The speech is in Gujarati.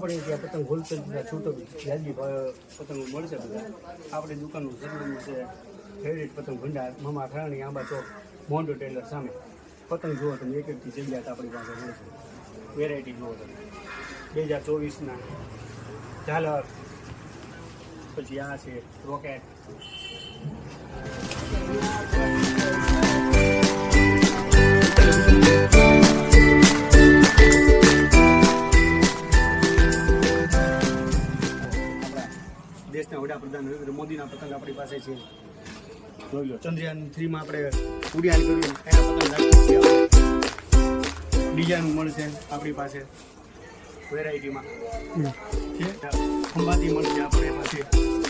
આપણે ત્યાં પતંગ હોલસેલ છૂટક વ્યાજબી પતંગો મળશે બધા. આપણી દુકાનનું સરનામું છે ફેવરેટ પતંગ ભંડાર, મામા ખાણી, આંબા ચોક, મોન્ડો ટેલર સામે. પતંગ જુઓ તમે એક એકથી જગ્યાત આપણી પાસે મળશે. વેરાયટી જુઓ તમે 2024ના ઝાલર, પછી આ છે રોકેટ. દેશના વડાપ્રધાન નરેન્દ્ર મોદીના પતંગ આપણી પાસે છે. જોઈ લો, ચંદ્રયાન 3માં આપણે ઉડાન કર્યું એના પતંગ રાખીએ છીએ. ડિઝાઇન મળશે આપણી પાસે વેરાયટીમાં છે. ખંભાતી મળશે આપણે પાસે.